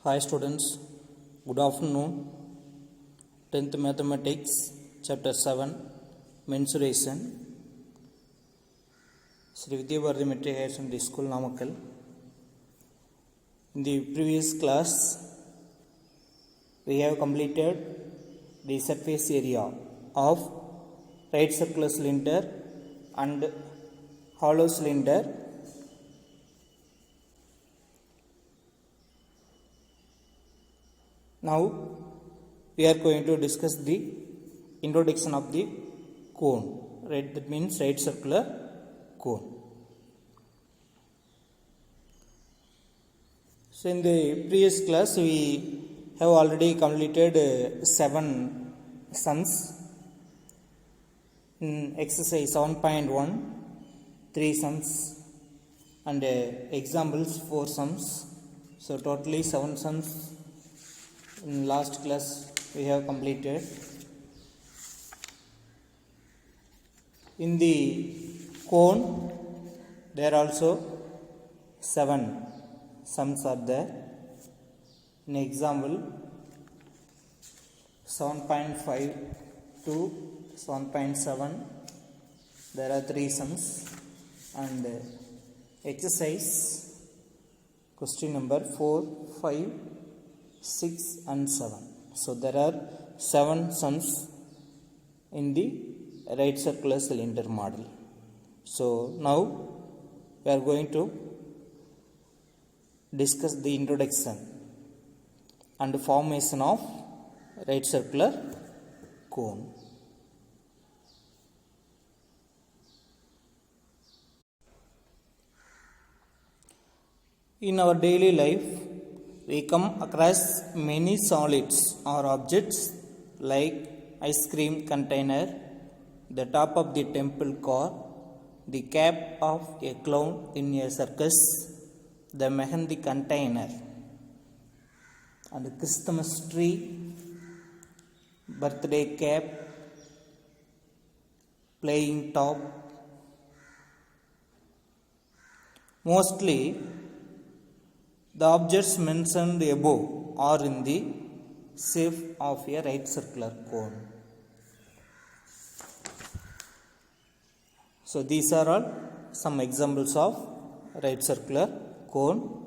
Hi students, good afternoon. 10th Mathematics, Chapter 7, Mensuration. Sri Vidya Bharati Metric Higher Secondary School, Namakkal. In the previous class, we have completed the surface area of right circular cylinder and hollow cylinder. Now we are going to discuss the introduction of the cone. Right, that means right circular cone. So in the previous class we have already completed 7 sums. In exercise 7.1, 3 sums and examples 4 sums. So totally 7 sums. In last class we have completed. In the cone there are also 7 sums are there. In example 7.5 to 7.7 there are 3 sums, and exercise question number 4, 5, 6 and 7. So there are 7 sums in the right circular cylinder model. So now we are going to discuss the introduction and formation of right circular cone. In our daily life, we come across many solids or objects like ice cream container, the top of the temple car, the cap of a clown in a circus, the mehendi container, and the Christmas tree, birthday cap, playing top. Mostly, the objects mentioned above are in the shape of a right circular cone. So these are all some examples of right circular cone.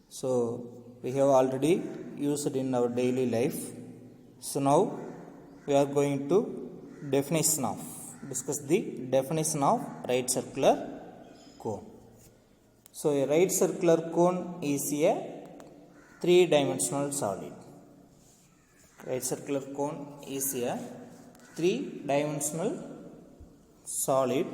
So we have already used in our daily life. So now we are going to discuss the definition of right circular cone. So a right circular cone is a 3-dimensional solid. Right circular cone is a 3-dimensional solid.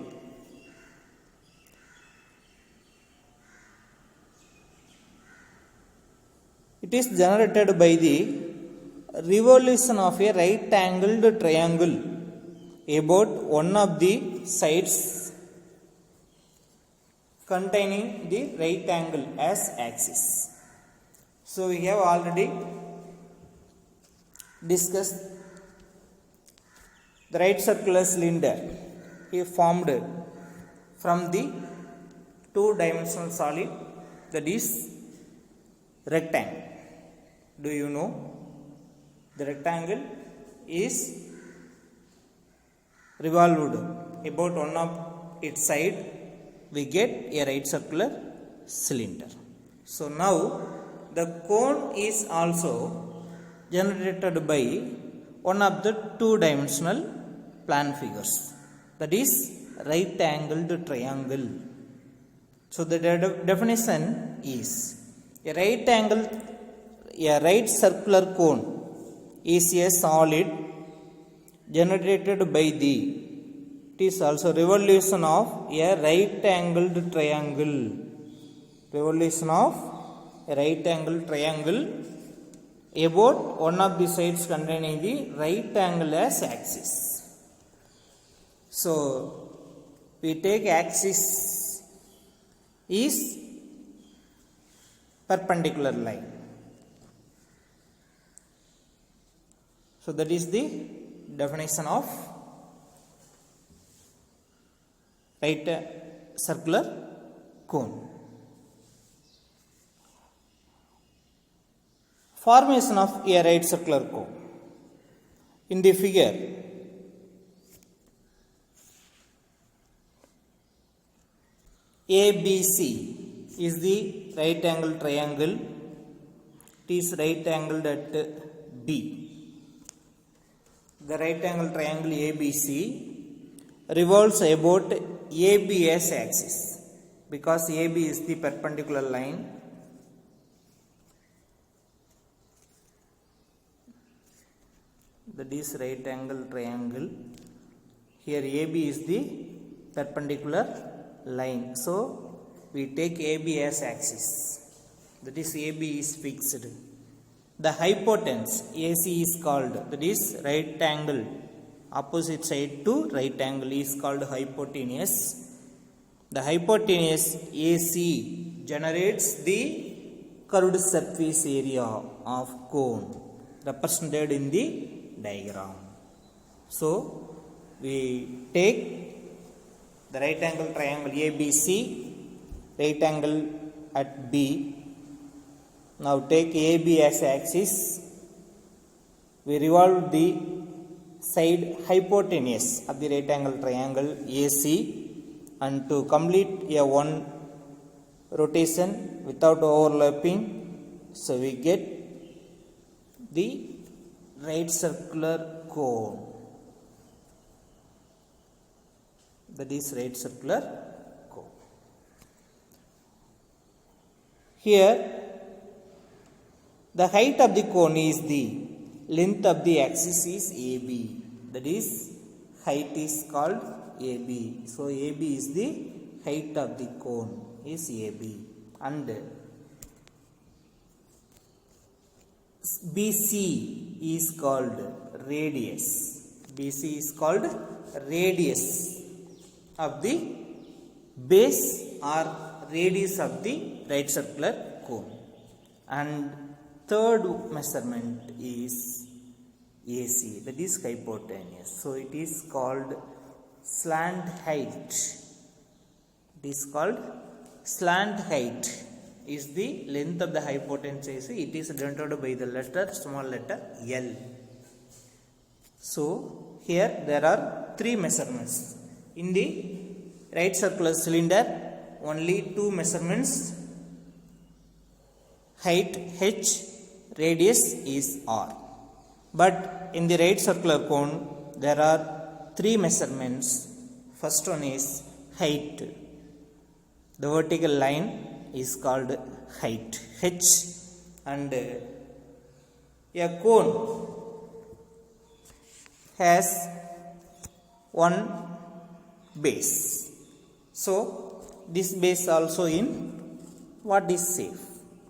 It is generated by the revolution of a right-angled triangle about one of the sides containing the right angle as axis. So we have already discussed the right circular cylinder is formed from the 2-dimensional solid, that is rectangle. Do you know? The rectangle is revolved about one of its side, we get a right circular cylinder. So now the cone is also generated by one of the 2-dimensional plan figures, that is right angled triangle. So the definition is a right circular cone is a solid generated by the, it is also revolution of a right angled triangle. Revolution of a right angled triangle about one of the sides containing the right angle as axis. So we take axis is perpendicular line. So that is the definition of right circular cone. Formation of a right circular cone. In the figure, ABC is the right angle triangle. It is right angled at B. The right angle triangle ABC revolves about AB's axis because AB is the perpendicular line. That is right angle triangle. Here AB is the perpendicular line. So we take AB as axis. That is AB is fixed. The hypotenuse AC is called, that is right angle, opposite side to right angle is called hypotenuse. The hypotenuse AC generates the curved surface area of cone represented in the diagram. So we take the right angle triangle ABC, right angle at B. Now take AB as axis. We revolve the side hypotenuse of the right angle triangle AC, and to complete a one rotation without overlapping, so we get the right circular cone. That is right circular cone. Here the height of the cone is the length of the axis is AB. That is height is called AB. So AB is the height of the cone is AB, and BC is called radius. BC is called radius of the base or radius of the right circular cone. And third measurement is AC, that is hypotenuse. So it is called slant height. It is called slant height. Is the length of the hypotenuse. It is denoted by the letter, small letter L. So here there are three measurements. In the right circular cylinder, only two measurements: height H, radius is R. But in the right circular cone, there are three measurements. First one is height. The vertical line is called height H, and a cone has one base. So this base also in what is safe?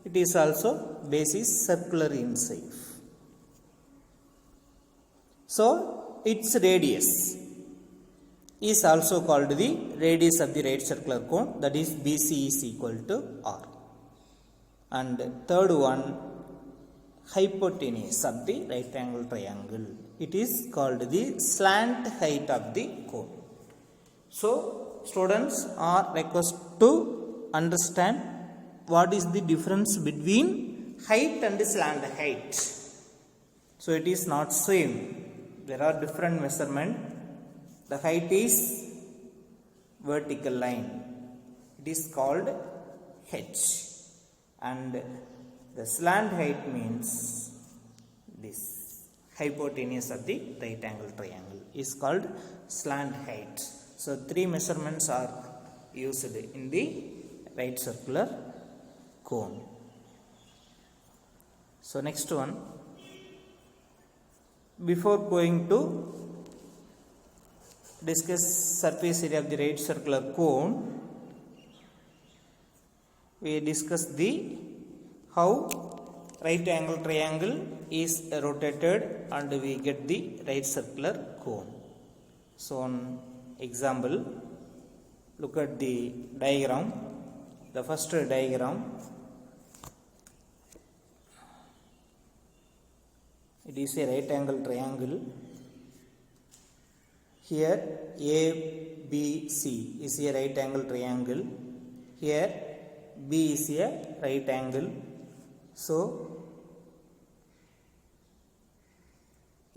It is also base is circular in shape. So its radius is also called the radius of the right circular cone, that is BC is equal to R. And third one, hypotenuse of the right angle triangle. It is called the slant height of the cone. So students are requested to understand what is the difference between height and slant height. So it is not same. There are different measurement. The height is vertical line. It is called H. And the slant height means this hypotenuse of the right angle triangle is called slant height. So three measurements are used in the right circular cone. So next one, before going to discuss surface area of the right circular cone, we discuss the how right angle triangle is rotated and we get the right circular cone. So on example, look at the diagram. The first diagram, it is a right angle triangle. Here ABC is a right angle triangle. Here B is a right angle. So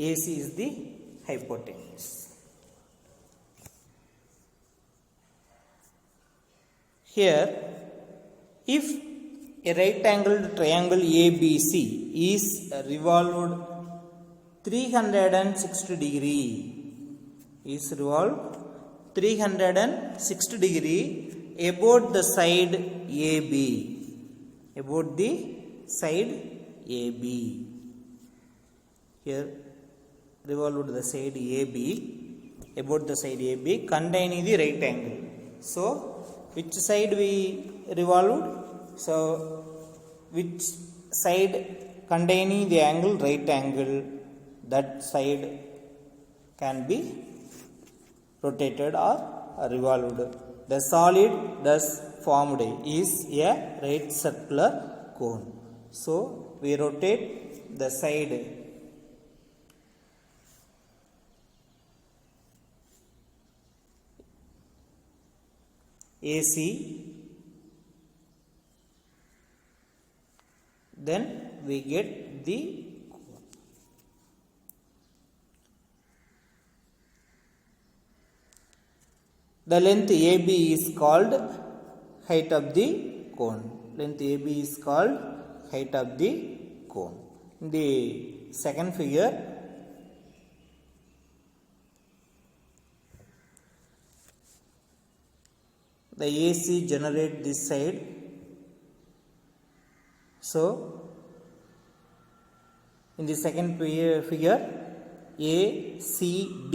AC is the hypotenuse. Here, if a right angled triangle ABC is revolved 360 degree, is revolved 360 degree about the side AB, about the side AB. Here revolved the side AB, about the side AB containing the right angle. So which side we revolved? So which side containing the angle right angle, that side can be rotated or revolved. The solid thus formed is a right circular cone. So we rotate the side AC, then we get the cone. The length AB is called height of the cone. Length AB is called height of the cone. In the second figure, the AC generate this side. So in the second figure, ACD,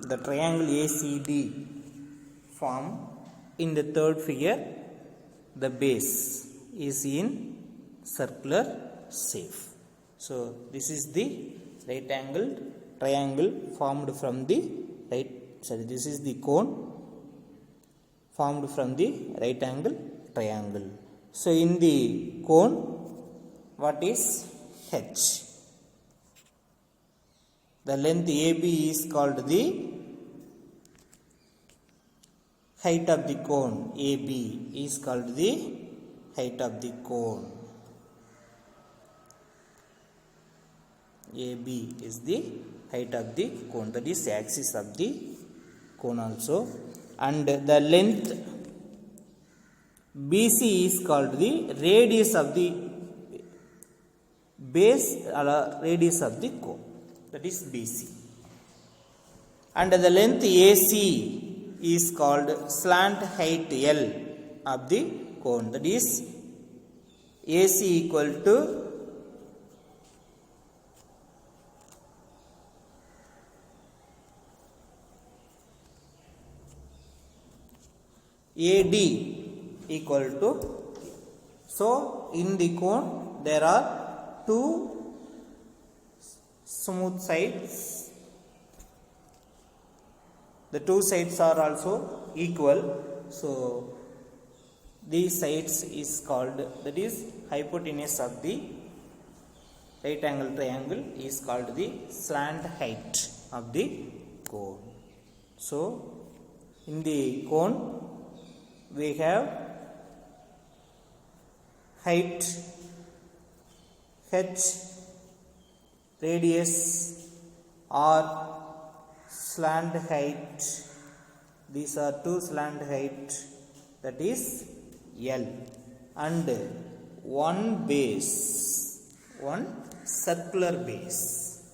the triangle ACD form. In the third figure, the base is in circular shape. So this is the right angled triangle formed from the right. Sorry, this is the cone formed from the right angle triangle. So in the cone, what is H? The length AB is called the height of the cone. AB is called the height of the cone. AB is the height of the cone, that is axis of the cone also. And the length BC is called the radius of the base or radius of the cone, that is BC. And the length AC is called slant height L of the cone, that is AC equal to AD equal to. So in the cone there are two smooth sides. The two sides are also equal. So these sides is called, that is hypotenuse of the right angle triangle is called the slant height of the cone. So in the cone we have height H, radius R, slant height. These are two slant height, that is L, and one base, one circular base.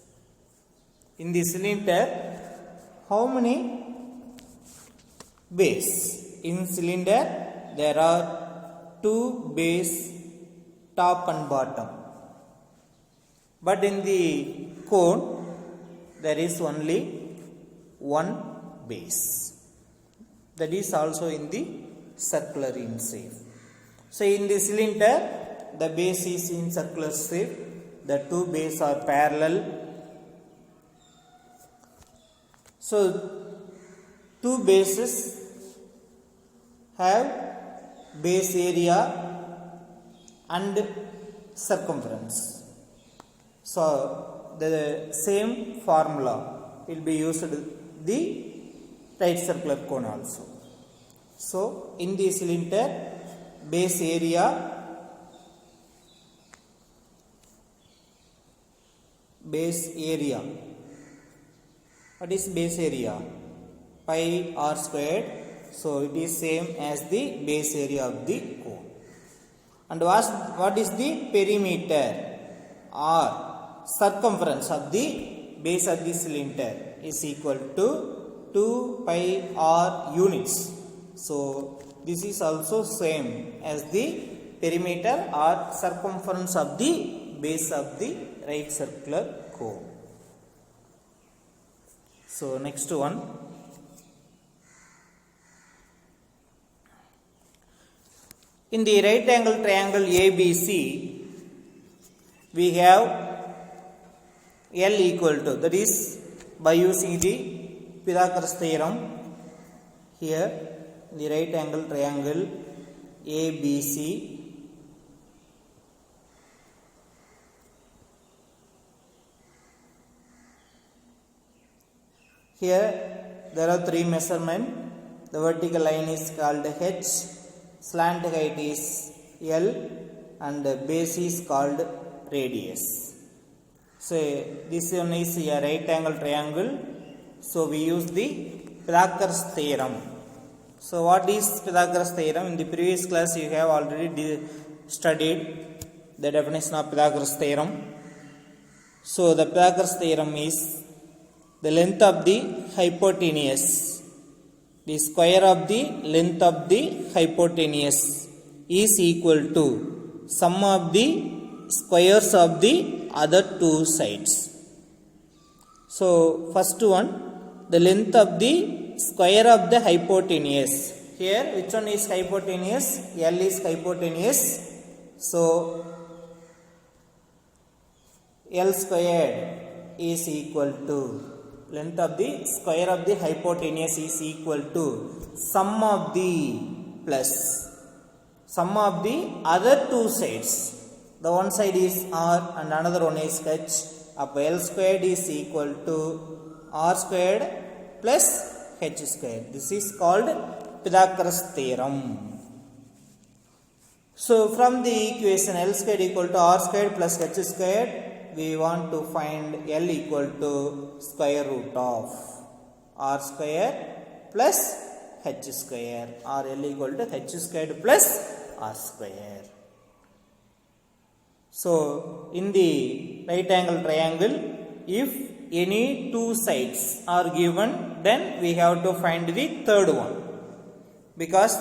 In the cylinder, how many base? In cylinder there are two base, top and bottom, but in the cone there is only one base, that is also in the circular in shape. So in the cylinder the base is in circular shape, the two bases are parallel. So two bases have base area and circumference. So the same formula will be used the right circular cone also. So in the cylinder, base area What is base area? Pi r squared. So it is same as the base area of the cone. And what is the perimeter or circumference of the base of the cylinder is equal to 2 pi r units. So this is also same as the perimeter or circumference of the base of the right circular cone. So next one, in the right angle triangle ABC, we have L equal to, that is by using the Pythagoras theorem. Here the right angle triangle ABC, here there are three measurements. The vertical line is called H, slant height is L, and base is called radius. So this one is a right angle triangle. So we use the Pythagoras theorem. So what is Pythagoras theorem? In the previous class you have already studied the definition of Pythagoras theorem. So the Pythagoras theorem is the length of the hypotenuse, the square of the length of the hypotenuse is equal to sum of the squares of the other two sides. So first one, the length of the square of the hypotenuse. Here which one is hypotenuse? L is hypotenuse. So L squared is equal to, length of the square of the hypotenuse is equal to sum of the plus sum of the other two sides. The one side is R and another one is H. Up L squared is equal to R squared plus H squared. This is called Pythagoras theorem. So from the equation L squared equal to R squared plus H squared, we want to find L equal to square root of R square plus H square, or L equal to H squared plus R square. So in the right angle triangle, if any two sides are given, then we have to find the third one, because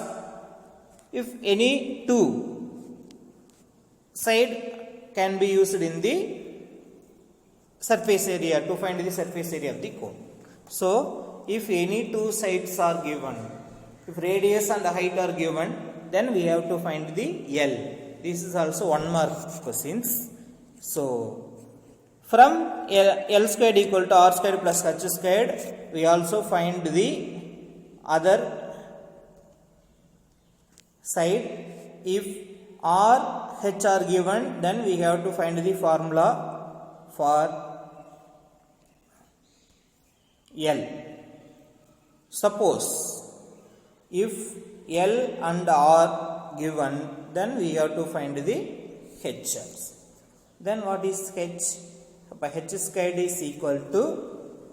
if any two side can be used in the surface area to find the surface area of the cone. So if any two sides are given, if radius and height are given, then we have to find the L. This is also 1 mark questions. So from L squared equal to R squared plus H squared, we also find the other side. If R, H are given, then we have to find the formula for L. Suppose if L and R given, then we have to find the H. Then what is H? H squared is equal to,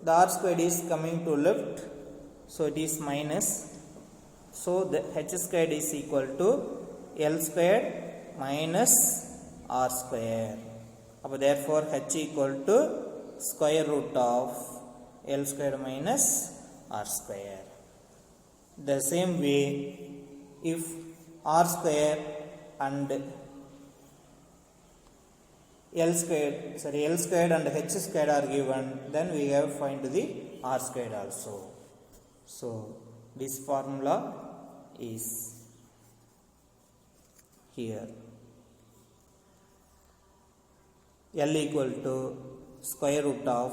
the R squared is coming to left, so it is minus. So the H squared is equal to L squared minus R square. Therefore H equal to square root of L square minus R square. The same way, if R square and L squared and H squared are given, then we have to find the R squared also. So this formula is here. L equal to square root of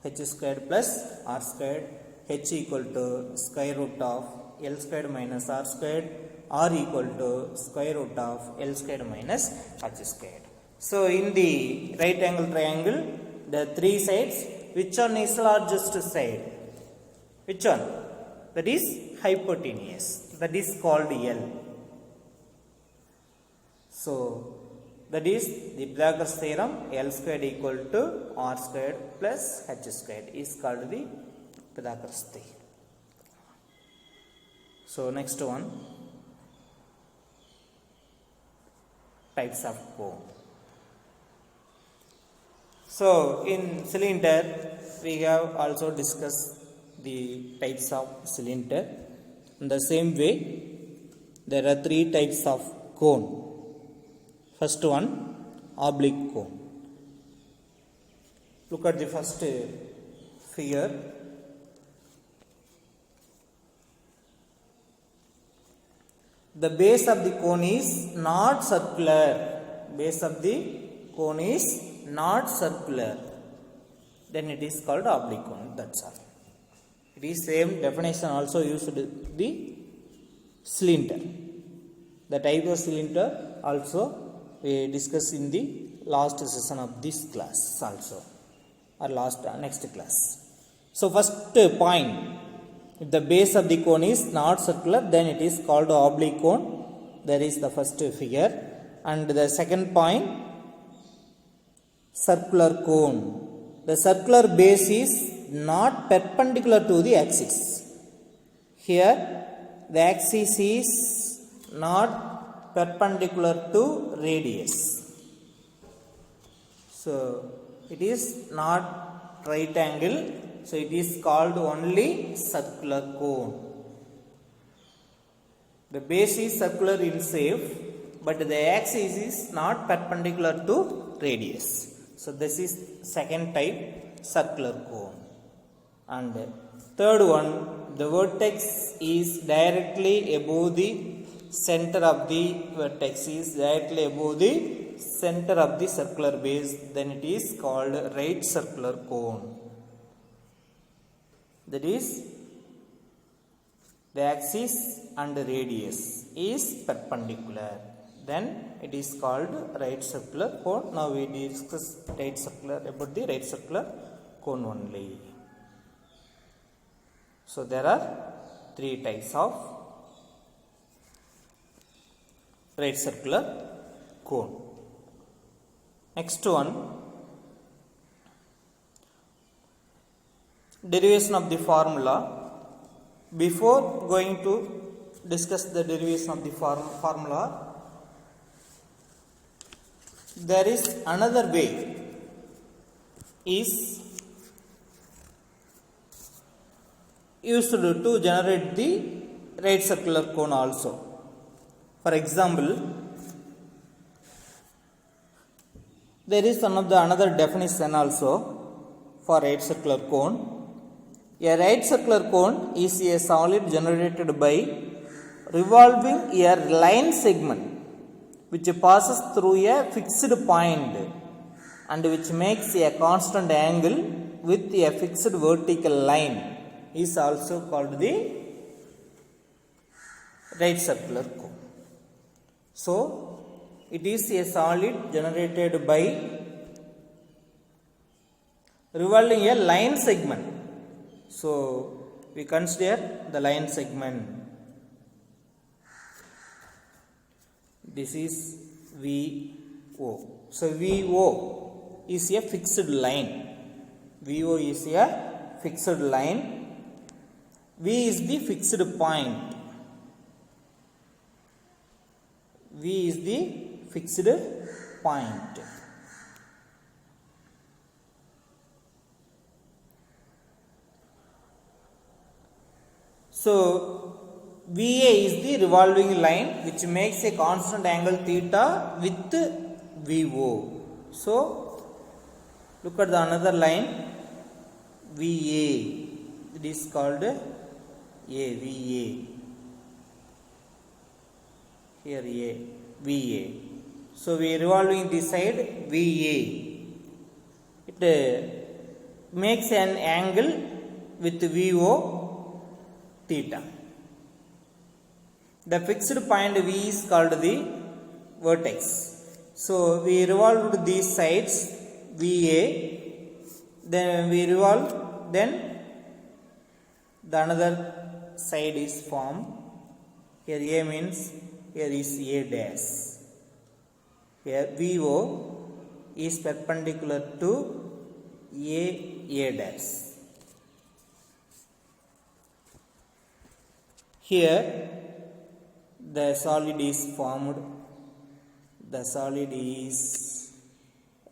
H squared plus R squared, H equal to square root of L squared minus R squared, R equal to square root of L squared minus H squared. So in the right angle triangle, the three sides, which one is largest side? Which one? That is hypotenuse. That is called L. So That is the Pythagoras theorem, L squared equal to R squared plus H squared is called the Pythagoras theorem. So next one, types of cone. So in cylinder we have also discussed the types of cylinder. In the same way, there are three types of cone. First one, oblique cone. Look at the first figure. The base of the cone is not circular. Base of the cone is not circular. Then it is called oblique cone. That's all. It is same definition also used the cylinder. The type of cylinder also we discussed in the last session of this class also, or next class. So first point, if the base of the cone is not circular, then it is called oblique cone. There is the first figure. And the second point, circular cone. The circular base is not perpendicular to the axis. Here the axis is not perpendicular to radius. So it is not right angle. So it is called only circular cone. The base is circular in shape, but the axis is not perpendicular to radius. So this is second type, circular cone. And third one, the vertex is directly above the center of the vertex is directly above the center of the circular base. Then it is called right circular cone. That is, the axis and radius is perpendicular. Then it is called right circular cone. Now we discuss about the right circular cone only. So there are three types of right circular cone. Next one, derivation of the formula. Before going to discuss the derivation of the formula, there is another way is used to generate the right circular cone also. For example, there is another definition also for right circular cone. A right circular cone is a solid generated by revolving a line segment which passes through a fixed point and which makes a constant angle with a fixed vertical line is also called the right circular cone. So it is a solid generated by revolving a line segment. So we consider the line segment. This is VO. So VO is a fixed line. VO is a fixed line. V is the fixed point. V is the fixed point. So VA is the revolving line which makes a constant angle theta with VO. So look at the another line, VA. It is called VA. Here VA. So we are revolving this side VA. It makes an angle with VO theta. The fixed point V is called the vertex. So we revolved these sides VA, then we revolve, then the another side is formed. Here A means here is A dash. Here VO is perpendicular to A dash. Here the solid is formed. The solid is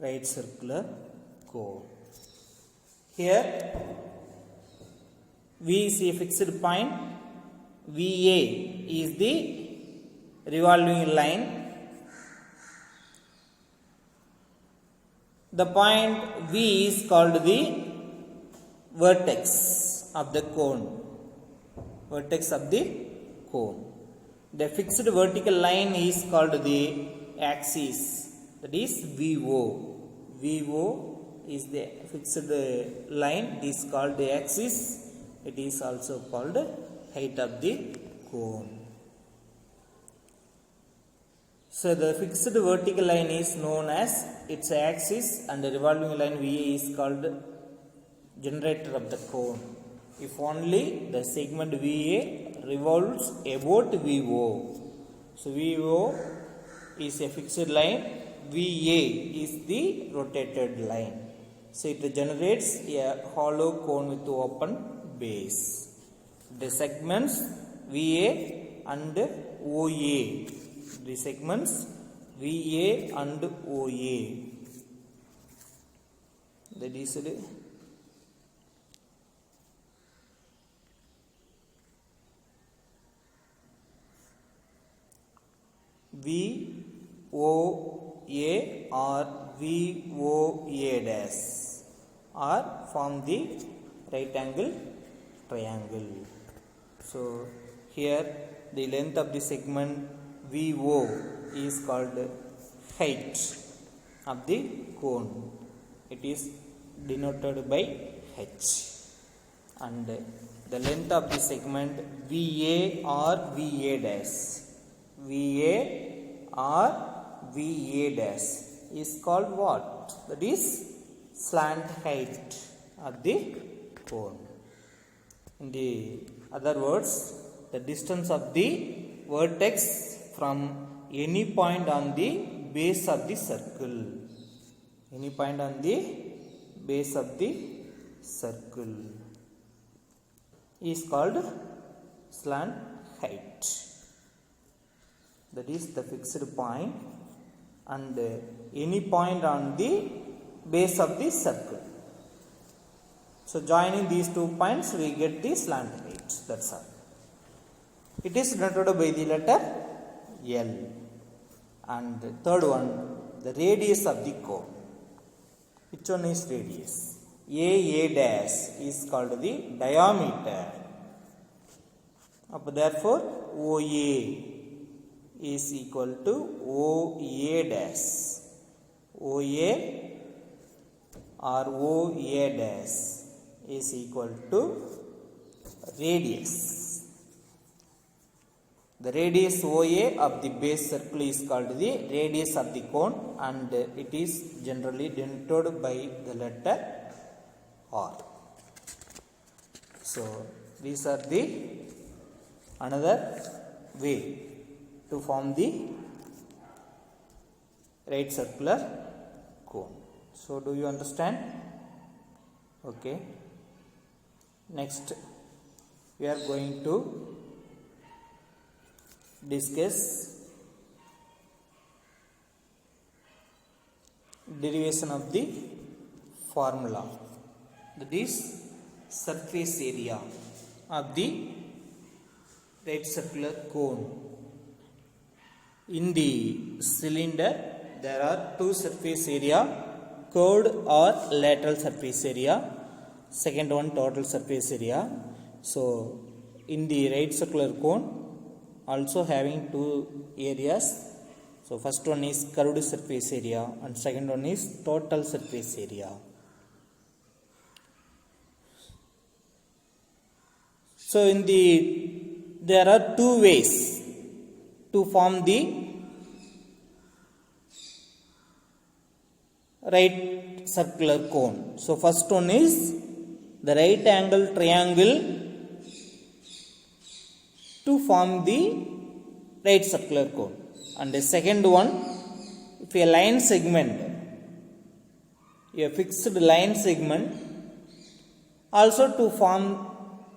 right circular cone. Here V is a fixed point. VA is the revolving line. The point V is called the vertex of the cone. Vertex of the cone. The fixed vertical line is called the axis. That is VO. VO is the fixed line. It is called the axis. It is also called height of the cone. So the fixed vertical line is known as its axis, and the revolving line VA is called generator of the cone. If only the segment VA revolves about VO. So VO is a fixed line, VA is the rotated line. So it generates a hollow cone with open base. The segments VA and OA. The segments VA and OA. That is it. VOA or VOA dash or form the right angle triangle. So here the length of the segment VO is called height of the cone. It is denoted by H. And the length of the segment VA or VA dash. VA or VA dash is called what? That is slant height of the cone. In the other words, the distance of the vertex from any point on the base of the circle. Any point on the base of the circle is called slant height. That is the fixed point and any point on the base of the circle. So joining these 2 points we get the slant height. That's all. It is denoted by the letter L. And the third one, the radius of the cone. Which one is radius? AA dash is called the diameter. Therefore, OA is equal to OA dash. OA or OA dash is equal to radius. The radius OA of the base circle is called the radius of the cone, and it is generally denoted by the letter R. So these are the another way to form the right circular cone. So do you understand? Okay. Next we are going to discuss derivation of the formula, that is surface area of the right circular cone. In the cylinder there are 2 surface area, curved or lateral surface area, second one total surface area. So in the right circular cone also having 2 areas. So first one is curved surface area and second one is total surface area. So there are 2 ways to form the right circular cone. So first one is the right angle triangle to form the right circular cone, and the second one if a line segment, a fixed line segment, also to form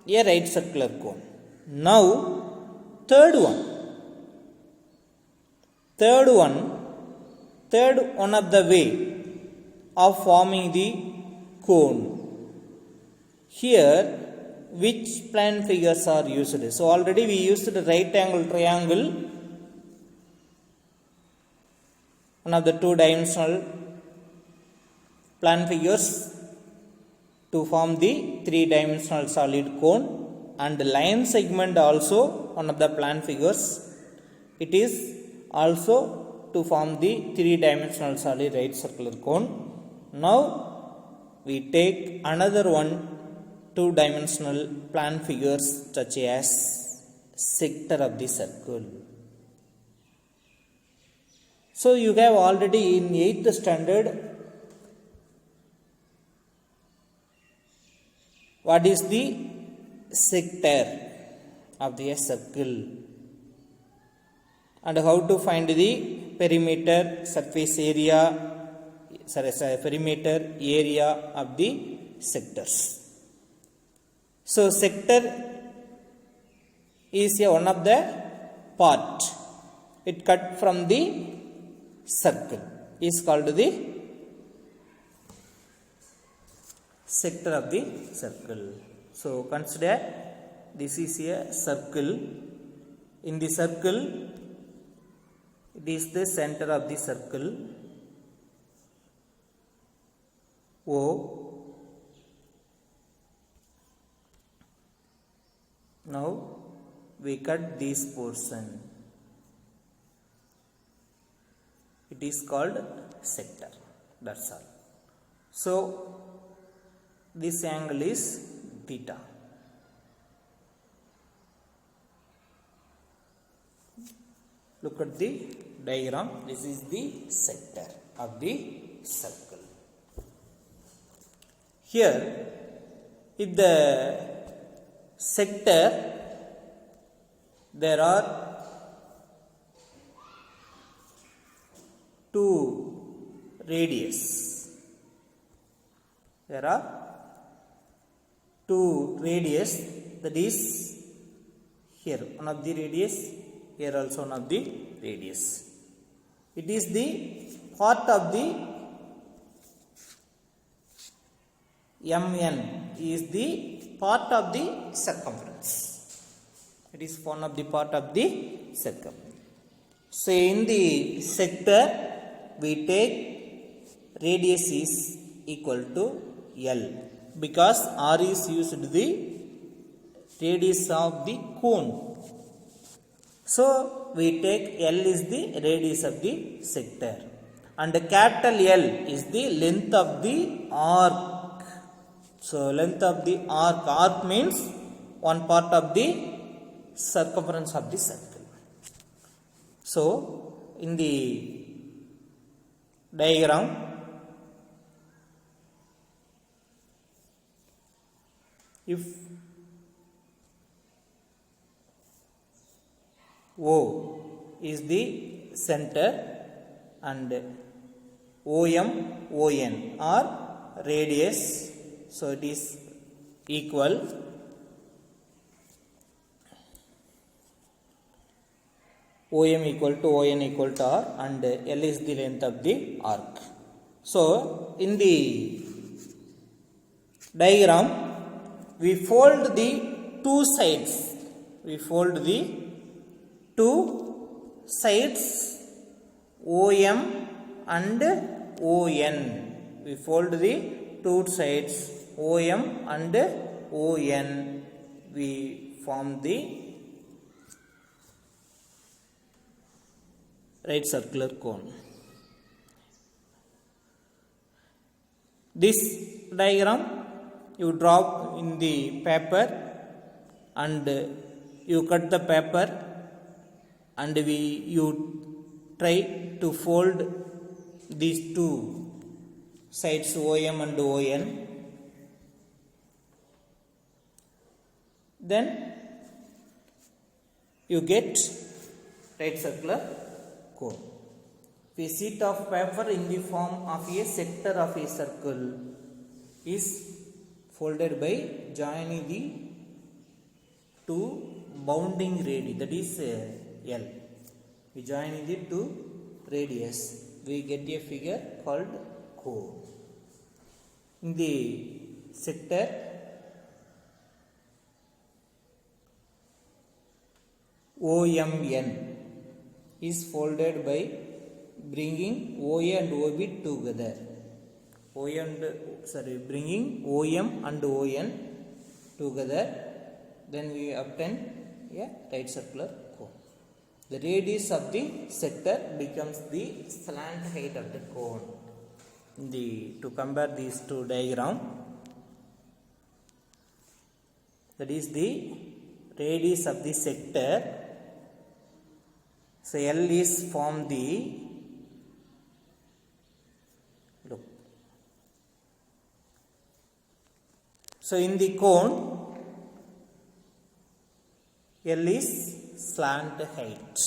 a right circular cone. Now, third one of the way of forming the cone. Here, which plan figures are used? So already we used the right angle triangle, one of the two-dimensional plan figures to form the three-dimensional solid cone, and line segment also one of the plan figures. It is also to form the three-dimensional solid right circular cone. Now we take another one two-dimensional plan figures such as sector of the circle. So you have already in 8th standard what is the sector of the circle and how to find the perimeter surface area, perimeter area of the sectors. So sector is one of the part, it cut from the circle, is called the sector of the circle. So consider this is a circle. In the circle, it is the center of the circle O. Now we cut this portion. It is called sector. That's all. So this angle is theta. Look at the diagram. This is the sector of the circle. Here, if the sector, there are two radius. There are two radius, that is here one of the radius, here also one of the radius. It is the part of the MN is the part of the circumference. It is one of the part of the circumference. So in the sector we take radius is equal to L, because R is used the radius of the cone. So we take L is the radius of the sector, and capital L is the length of the arc. So length of the arc means one part of the circumference of the circle. So in the diagram, if O is the center and OM, ON are radius, so it is equal OM equal to ON equal to R, and L is the length of the arc. So in the diagram we fold the two sides. We fold the two sides OM and ON. We fold the two sides OM and ON. We form the right circular cone. This diagram you draw in the paper and you cut the paper, and you try to fold these two sides OM and ON. Then you get right circular cone. a sheet of paper in the form of a sector of a circle is folded by joining the two bounding radii, that is L. We join the two radius, we get a figure called cone. In the sector OMN is folded by bringing OA and OB together. Bringing OM and ON together, then we obtain a right circular cone. The radius of the sector becomes the slant height of the cone. To compare these two diagram, that is the radius of the sector. So L is from the So in the cone, L is slant height.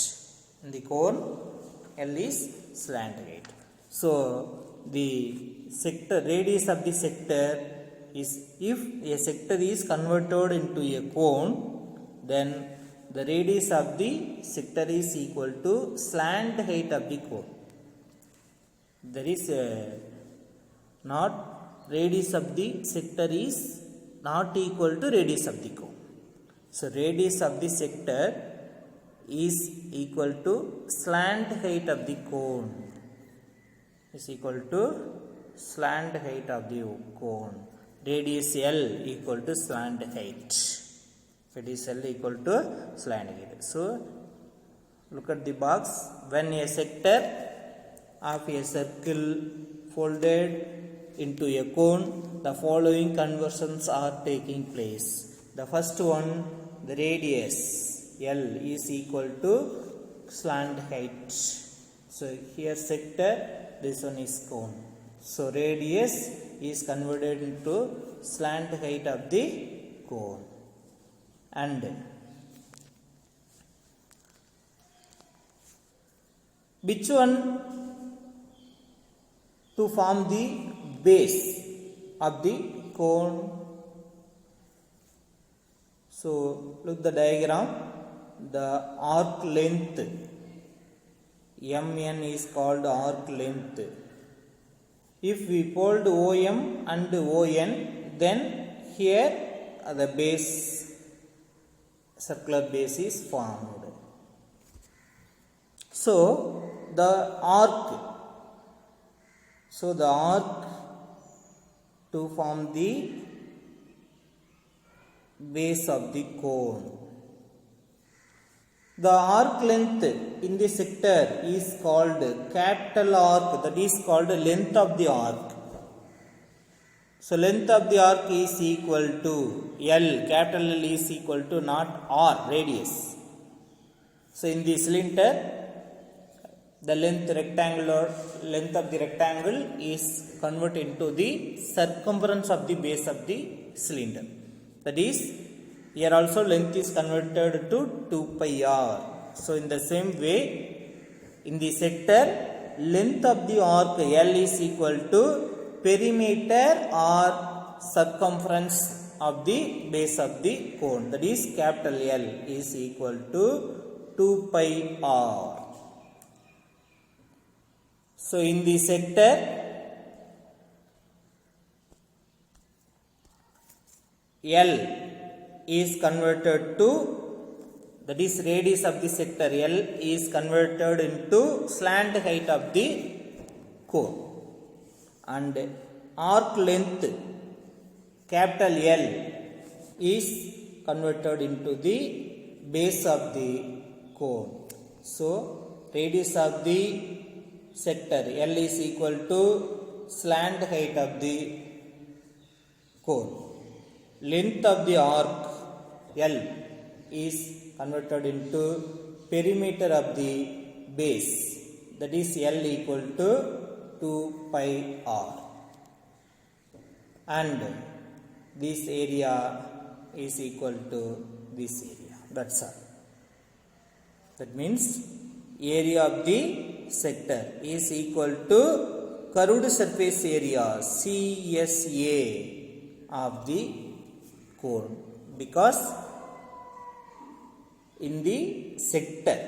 In the cone, L is slant height. So the sector radius of the sector is, if a sector is converted into a cone, then the radius of the sector is equal to slant height of the cone. There is not radius of the sector is not equal to radius of the cone. So radius of the sector is equal to slant height of the cone, is equal to slant height of the cone. Radius L equal to slant height. Radius L equal to slant height. So look at the box. When a sector of a circle folded into a cone, the following conversions are taking place. The first one, the radius L is equal to slant height. So here sector, this one is cone. So radius is converted into slant height of the cone. And which one to form the base of the cone? So look the diagram. The arc length MN is called arc length. If we fold OM and ON, then here the base, circular base is formed. So the arc to form the base of the cone. The arc length in the sector is called capital arc, that is called length of the arc. So length of the arc is equal to L, capital L is equal to not R, radius. So in the cylinder, the length of the rectangle is converted into the circumference of the base of the cylinder. That is, here also length is converted to 2 pi r. So in the same way, in the sector, length of the arc L is equal to perimeter or circumference of the base of the cone. That is, capital L is equal to 2 pi r. So in the sector, L is converted to, that is radius of the sector L is converted into slant height of the cone, and arc length capital L is converted into the base of the cone. So radius of the sector L is equal to slant height of the cone. Length of the arc L is converted into perimeter of the base, that is L equal to 2 pi r, and this area is equal to this area. That's all. That means area of the sector is equal to curved surface area CSA of the cone, because in the sector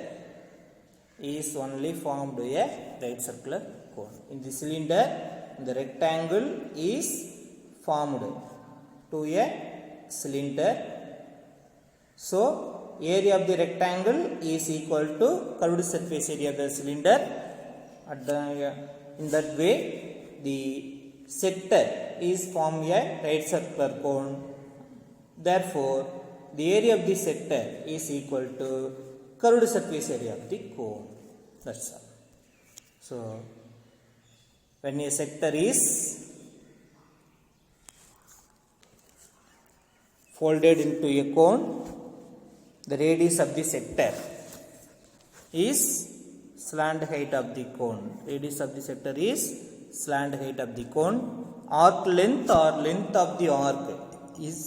is only formed a right circular cone. In the cylinder, the rectangle is formed to a cylinder. So, area of the rectangle is equal to curved surface area of the cylinder. In that way, the sector is formed a right circular cone. Therefore, the area of the sector is equal to curved surface area of the cone. That's all. So, when a sector is folded into a cone, the radius of the sector is slant height of the cone. Radius of the sector is slant height of the cone. Arc length or length of the arc is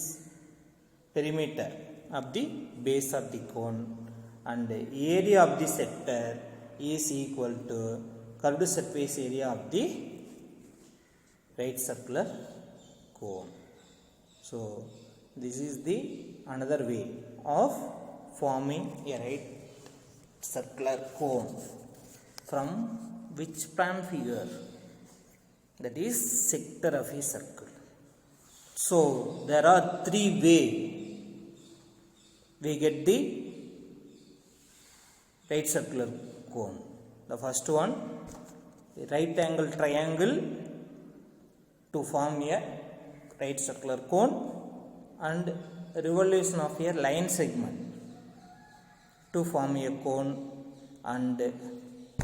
perimeter of the base of the cone, and the area of the sector is equal to curved surface area of the right circular cone. So, this is the another way of forming a right circular cone from which plan figure, that is sector of a circle. So, there are three ways we get the right circular cone. The first one, a right angle triangle to form a right circular cone, and revolution of a line segment to form a cone, and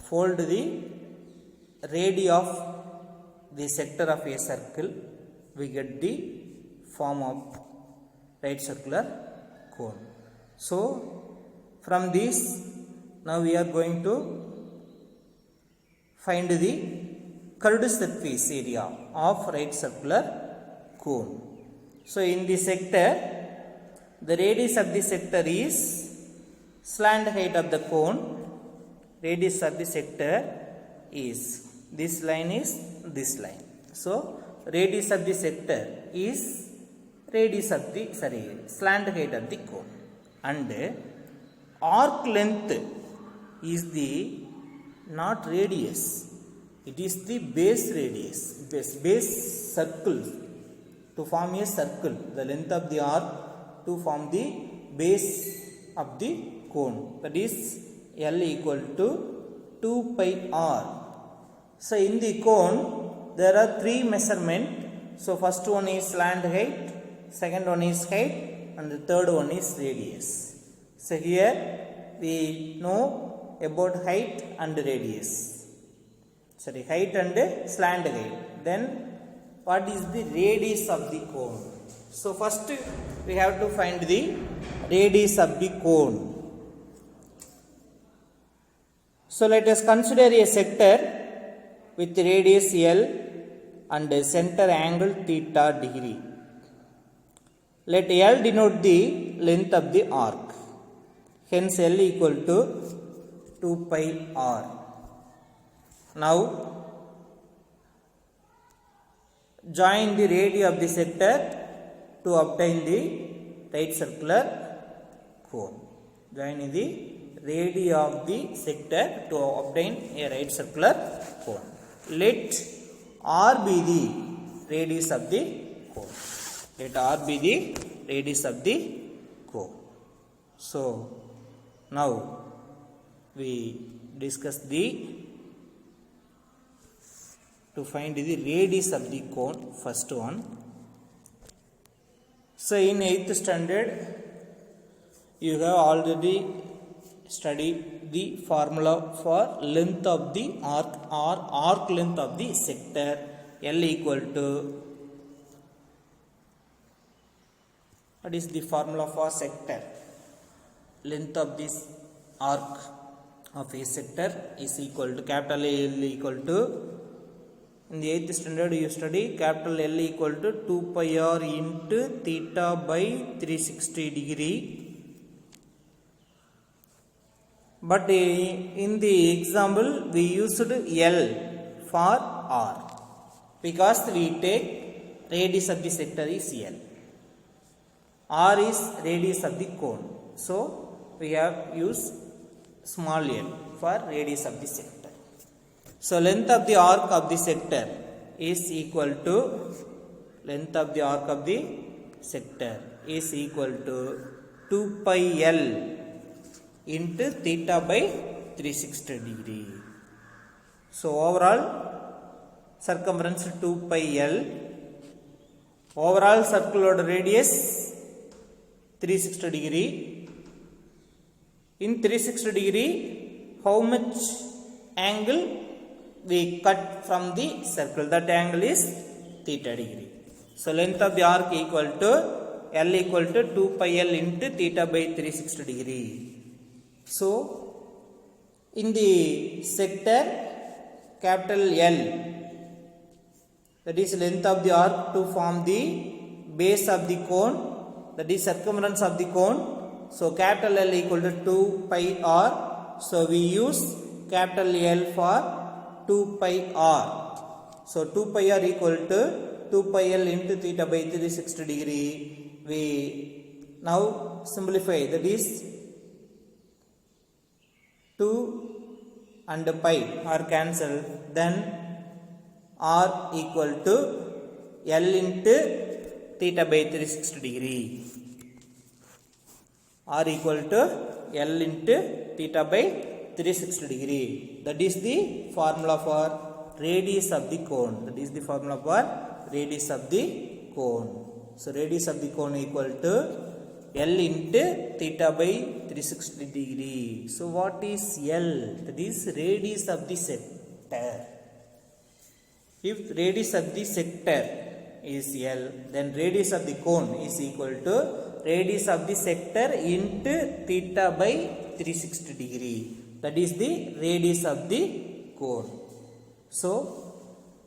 fold the radii of the sector of a circle, we get the form of right circular cone. So, from this, now we are going to find the curved surface area of right circular cone. So, in the sector, the radius of the sector is slant height of the cone. Radius of the sector is this line is this line. So, radius of the sector is slant height of the cone, and arc length is the not radius, it is the base radius, base circle. To form a circle, the length of the arc to form the base of the cone, that is L equal to 2 pi r. So, in the cone there are three measurements. So, first one is slant height, second one is height, and the third one is radius. So, here we know about height and radius, height and slant height. Then what is the radius of the cone? So, first we have to find the radius of the cone. So, let us consider a sector with radius L and center angle theta degree. Let L denote the length of the arc. Hence, L equal to 2 pi r. Now, join the radii of the sector to obtain the right circular cone. Join the radii of the sector to obtain a right circular cone. Let R be the radius of the cone. Let R be the radius of the cone. So, now we discuss to find the radius of the cone. First one. So, in 8th standard, you have already studied the formula for length of the arc or arc length of the sector. L equal to, what is the formula for sector? Length of this arc of a sector is equal to capital L equal to, in the 8th standard you study capital L equal to 2 pi r into theta by 360 degree but in the example we used L for R because we take radius of the sector is L. R is radius of the cone, so we have used small l for radius of the sector. So length of the arc of the sector is equal to length of the arc of the sector is equal to 2 pi L into theta by 360 degree. So overall circumference 2 pi L, overall circular radius 360 degree. In 360 degree, how much angle we cut from the circle? That angle is theta degree. So length of the arc equal to L equal to 2 pi L into theta by 360 degree. So in the sector capital L, that is length of the arc to form the base of the cone, that is circumference of the cone. So capital L equal to 2 pi R. So we use capital L for 2 pi R. So 2 pi R equal to 2 pi L into theta by 360 degree. We now simplify, that is 2 and pi are cancelled, then R equal to L into theta by 360 degree. R equal to L into theta by 360 degree. That is the formula for radius of the cone. That is the formula for radius of the cone. So radius of the cone equal to L into theta by 360 degree. So what is L? That is radius of the sector. If radius of the sector is L, then radius of the cone is equal to radius of the sector into theta by 360 degree. That is the radius of the cone. So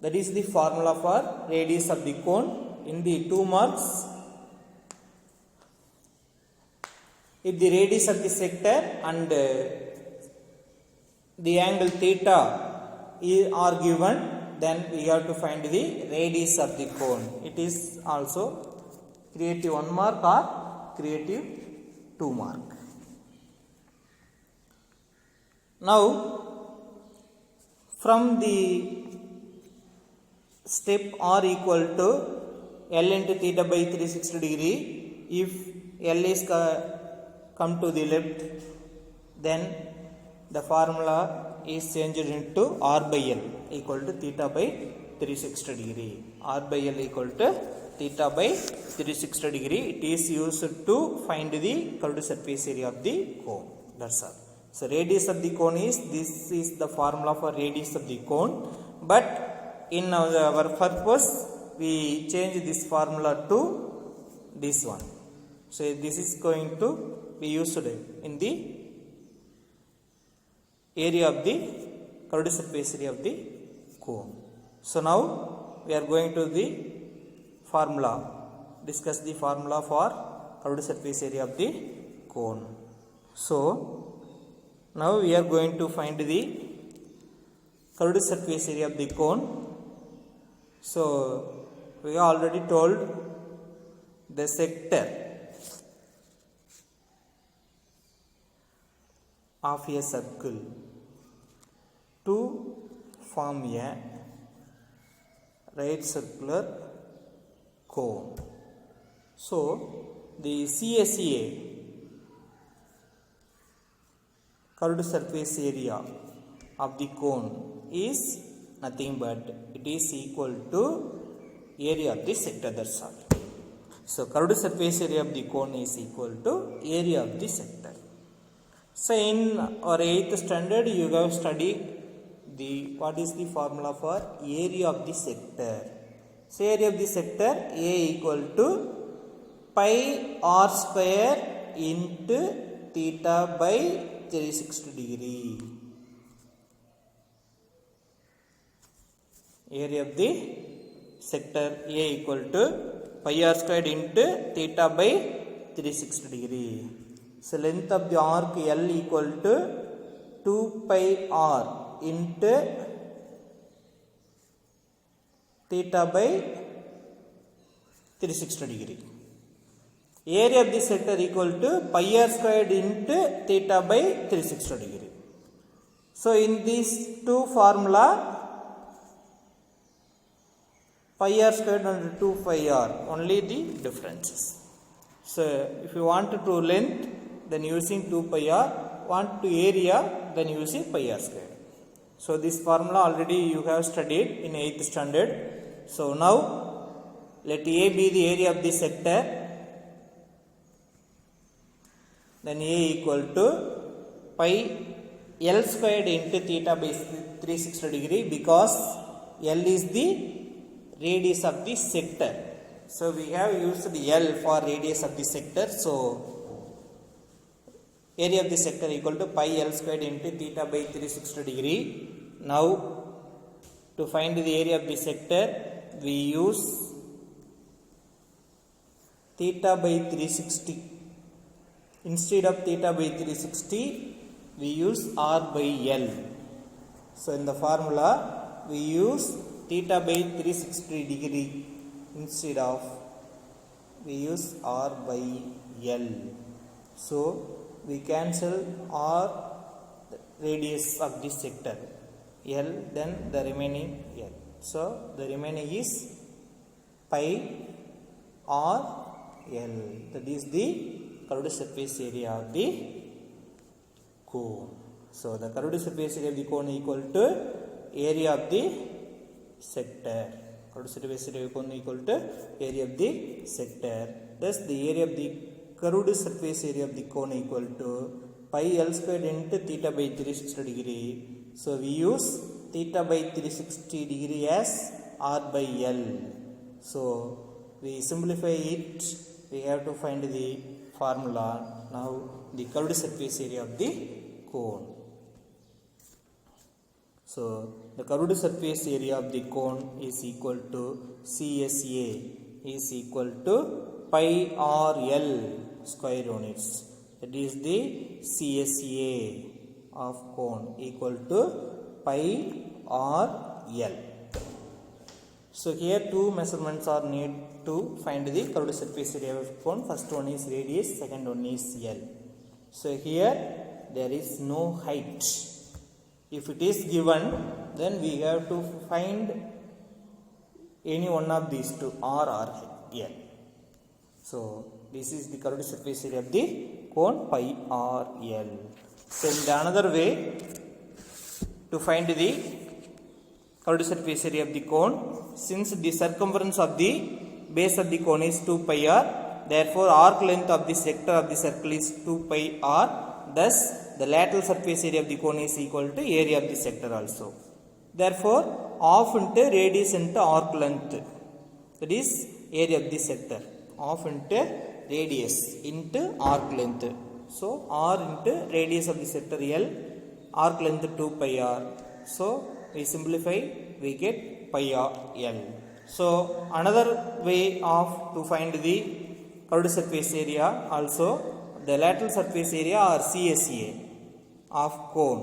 that is the formula for radius of the cone in the 2 marks. If the radius of the sector and the angle theta are given, then we have to find the radius of the cone. It is also creative 1 mark or creative 2 mark. Now from the step R equal to L into theta by 360 degree, if L is come to the left, then the formula is changed into R by L equal to theta by 360 degree. R by L equal to theta by 360 degree. It is used to find the curved surface area of the cone. That's all. So radius of the cone is, this is the formula for radius of the cone, but in our purpose we change this formula to this one. So this is going to be used in the area of the curved surface area of the cone. So now we are going to the formula, discuss the formula for curved surface area of the cone. So now we are going to find the curved surface area of the cone. So we have already told the sector of a circle to form a right circular cone. So the CSA, curved surface area of the cone, is nothing but it is equal to area of the sector. That's all. So curved surface area of the cone is equal to area of the sector. So in our 8th standard you have studied the what is the formula for area of the sector. So area of the sector A equal to pi r square into theta by 360 degree. Area of the sector A equal to pi r squared into theta by 360 degree. So length of the arc L equal to 2 pi r into theta by 360 degree. Area of the sector equal to pi r squared into theta by 360 degree. So in these two formula, pi r squared and 2 pi r, only the differences. So if you want to length, then using 2 pi r, want to area, then using pi r squared. So this formula already you have studied in 8th standard. So now let A be the area of the sector, then A equal to pi L squared into theta by 360 degree, because L is the radius of the sector. So we have used L for radius of the sector. So area of the sector equal to pi L squared into theta by 360 degree. Now to find the area of the sector, we use theta by 360. Instead of theta by 360, we use r by L. So in the formula, we use theta by 360 degree instead of we use r by L. So we cancel r, radius of the sector, L, then the remaining L. So the remaining is pi r L. That is the curved surface area of the cone. So the curved surface area of the cone equal to area of the sector. Curved surface area of the cone equal to area of the sector. Thus the area of the curved surface area of the cone equal to pi L squared into theta by 360 degree. So we use theta by 360 degree as r by L. So we simplify it. We have to find the formula. Now the curved surface area of the cone. So the curved surface area of the cone is equal to CSA is equal to pi r L square units. That is the CSA of cone equal to pi r L. So here two measurements are needed to find the curved surface area of cone. First one is radius, second one is L. So here there is no height. If it is given, then we have to find any one of these two, R or L. So this is the curved surface area of the cone, pi r L. So in the another way to find the curved surface area of the cone, since the circumference of the base of the cone is 2 pi r, therefore arc length of the sector of the circle is 2 pi r. Thus the lateral surface area of the cone is equal to area of the sector also. Therefore half into radius into arc length, that is area of the sector, half into radius into arc length. So r into radius of the sector L, arc length 2 pi r. So we simplify, we get pi r L. So another way of to find the curved surface area also, the lateral surface area or CSA of cone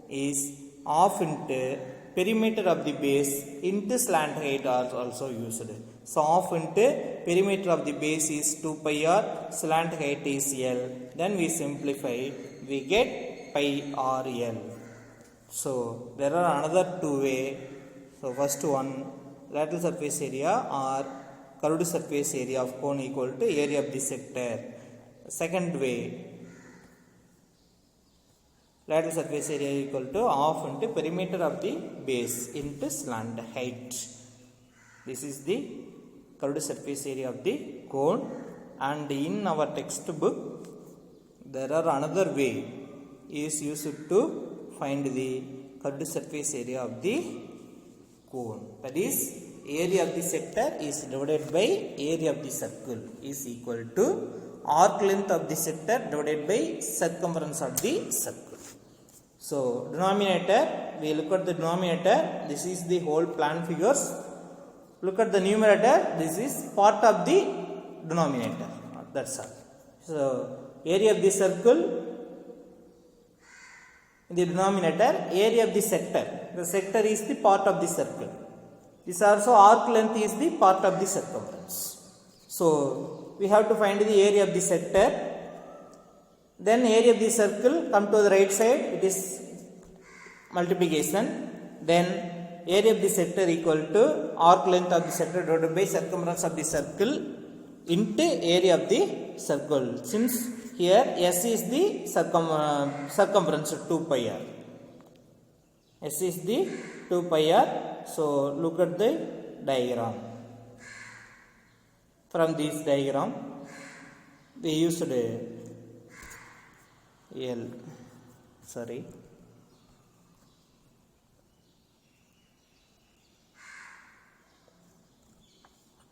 is half into perimeter of the base into slant height are also used. So half into perimeter of the base is 2 pi r, slant height is L. Then we simplify, we get pi r L. So there are another two way. So first one, lateral surface area or curved surface area of cone equal to area of the sector. Second way, lateral surface area equal to half into perimeter of the base into slant height. This is the curved surface area of the cone. And in our textbook, there are another way is used to find the curved surface area of the cone. That is, area of the sector is divided by area of the circle is equal to arc length of the sector divided by circumference of the circle. So denominator, we look at the denominator, this is the whole plan figures. Look at the numerator, this is part of the denominator. That's all. So area of the circle, in the denominator area of the sector. The sector is the part of the circle. This also arc length is the part of the circumference. So we have to find the area of the sector. Then area of the circle, come to the right side, it is multiplication. Then area of the sector equal to arc length of the sector divided by circumference of the circle into area of the circle. Since here S is the circumference 2 pi r. S is the 2 pi r. So look at the diagram. From this diagram, we used L. Sorry.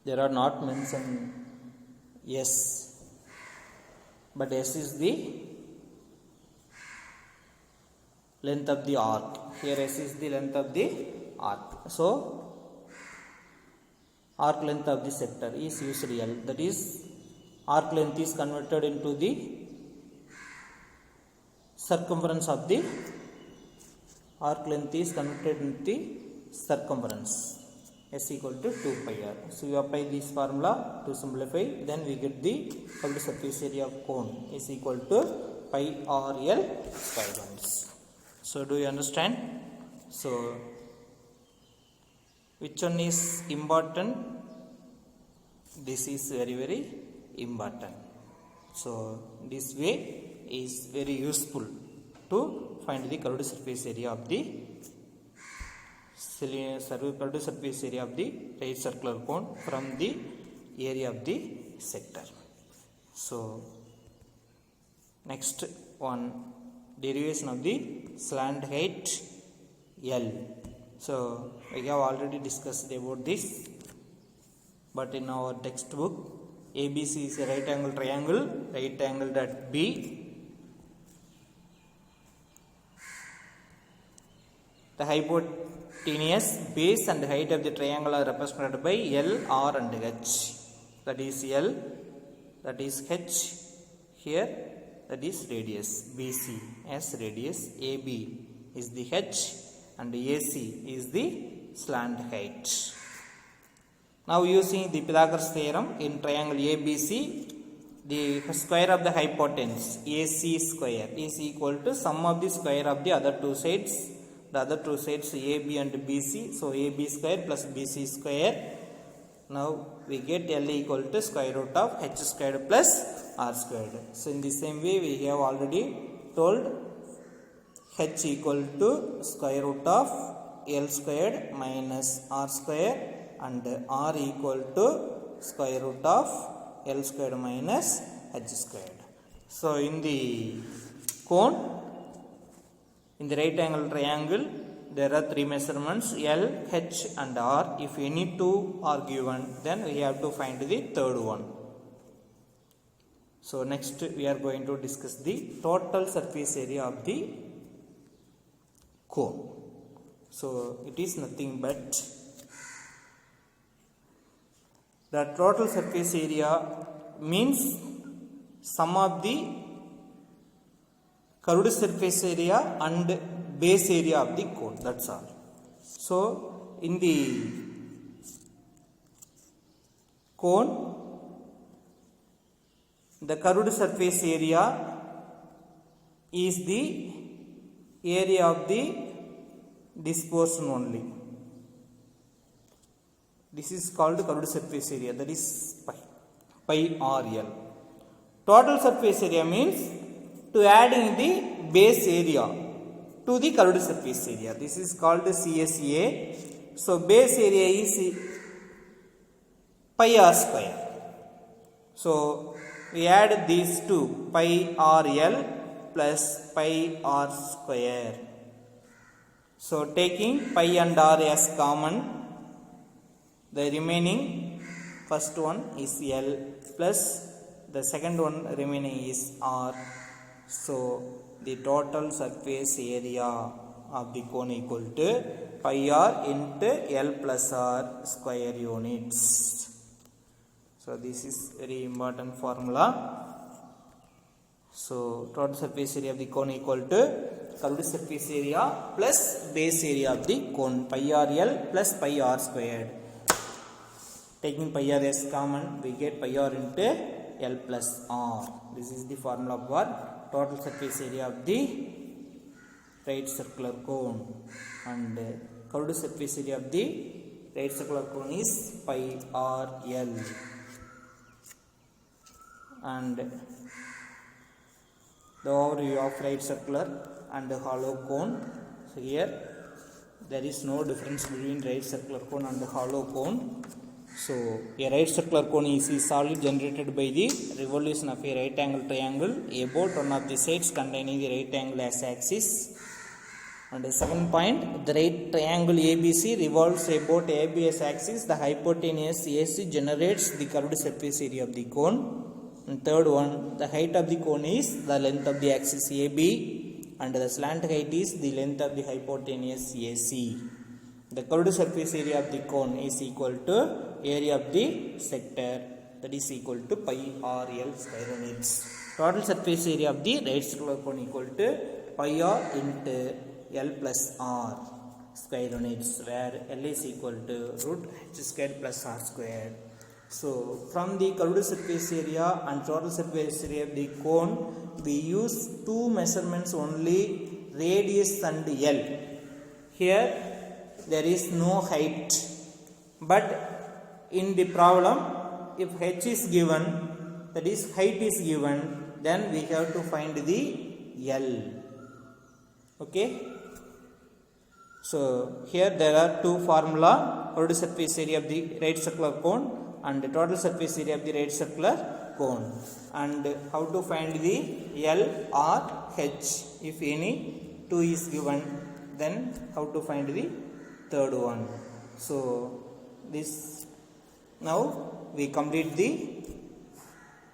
There are not mentioned S, but S is the length of the arc. Here S is the length of the arc. So arc length of the sector is used L. That is, arc length is converted into the circumference of the arc length is converted into the circumference. S equal to 2 pi r. So we apply this formula to simplify. Then we get the curved surface area of cone is equal to pi r L square once. So do you understand? So which one is important? This is very important. So this way is very useful to find the curved surface area of the curved surface area of the right circular cone from the area of the sector. So next one, derivation of the slant height L. So we have already discussed about this, but in our textbook, ABC is a right angle triangle at B. The hypotenuse base and height of the triangle are represented by L, R and H. That is L, that is H here, that is radius BC as radius, AB is the H and AC is the slant height. Now using the Pythagoras theorem in triangle ABC, the square of the hypotenuse AC square is equal to sum of the square of the other two sides. The other two sides AB and BC, so AB square plus BC square. Now we get L equal to square root of H squared plus R squared. So in the same way we have already told H equal to square root of L squared minus R square and R equal to square root of L squared minus H squared. So in the cone, in the right angle triangle, there are three measurements L, H and R. If any two are given, then we have to find the third one. So next we are going to discuss the total surface area of the cone. So it is nothing but the total surface area means sum of the curved surface area and base area of the cone. That's all. So in the cone, the curved surface area is the area of this portion only. This is called curved surface area, that is pi r L. Total surface area means to adding the base area to the curved surface area. This is called CSA. So base area is pi r square. So we add these two, pi r L plus pi r square. So taking pi and r as common, the remaining first one is L plus the second one remaining is R. So the total surface area of the cone equal to pi r into L plus R square units. So this is very important formula. So total surface area of the cone equal to curved surface area plus base area of the cone, pi r L plus pi r squared. Taking pi r as common, we get pi r into L plus r. This is the formula for total surface area of the right circular cone, and curved surface area of the right circular cone is pi r L. And the overview of right circular and hollow cone. So here there is no difference between right circular cone and hollow cone. So a right circular cone is a solid generated by the revolution of a right angle triangle about one of the sides containing the right angle as axis. And the second point, the right triangle ABC revolves about AB as axis. The hypotenuse AC generates the curved surface area of the cone. And third one, the height of the cone is the length of the axis AB, and the slant height is the length of the hypotenuse AC. The curved surface area of the cone is equal to area of the sector, that is equal to pi r L square units. Total surface area of the right circular cone equal to pi r into L plus r square units, where L is equal to root h square plus r square. So from the curved surface area and total surface area of the cone, we use two measurements only, radius and L. Here there is no height, but in the problem, if h is given, that is height is given, then we have to find the L. Okay. So here there are two formula, curved surface area of the right circular cone and the total surface area of the right circular cone, and how to find the L or H. If any two is given, then how to find the third one. So this, now we complete the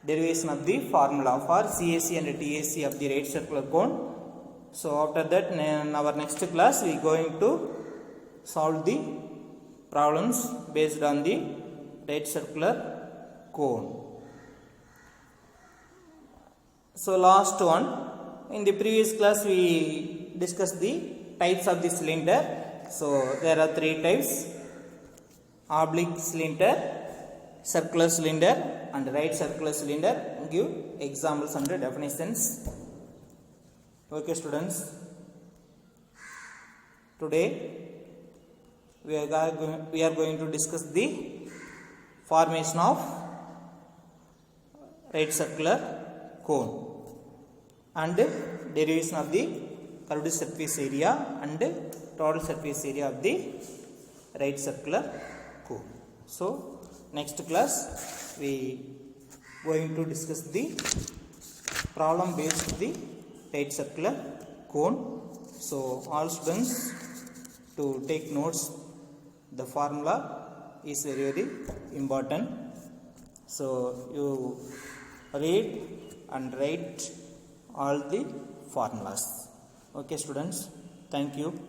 derivation of the formula for CAC and TAC of the right circular cone. So after that, in our next class we are going to solve the problems based on the right circular cone. So last one, in the previous class we discussed the types of the cylinder. So there are three types: oblique cylinder, circular cylinder and right circular cylinder. Give examples and definitions. Okay students, today we are going to discuss the formation of right circular cone and derivation of the curved surface area and total surface area of the right circular cone. So next class we going to discuss the problem based the right circular cone. So all students to take notes, the formula is very important. So you read and write all the formulas. Okay students, thank you.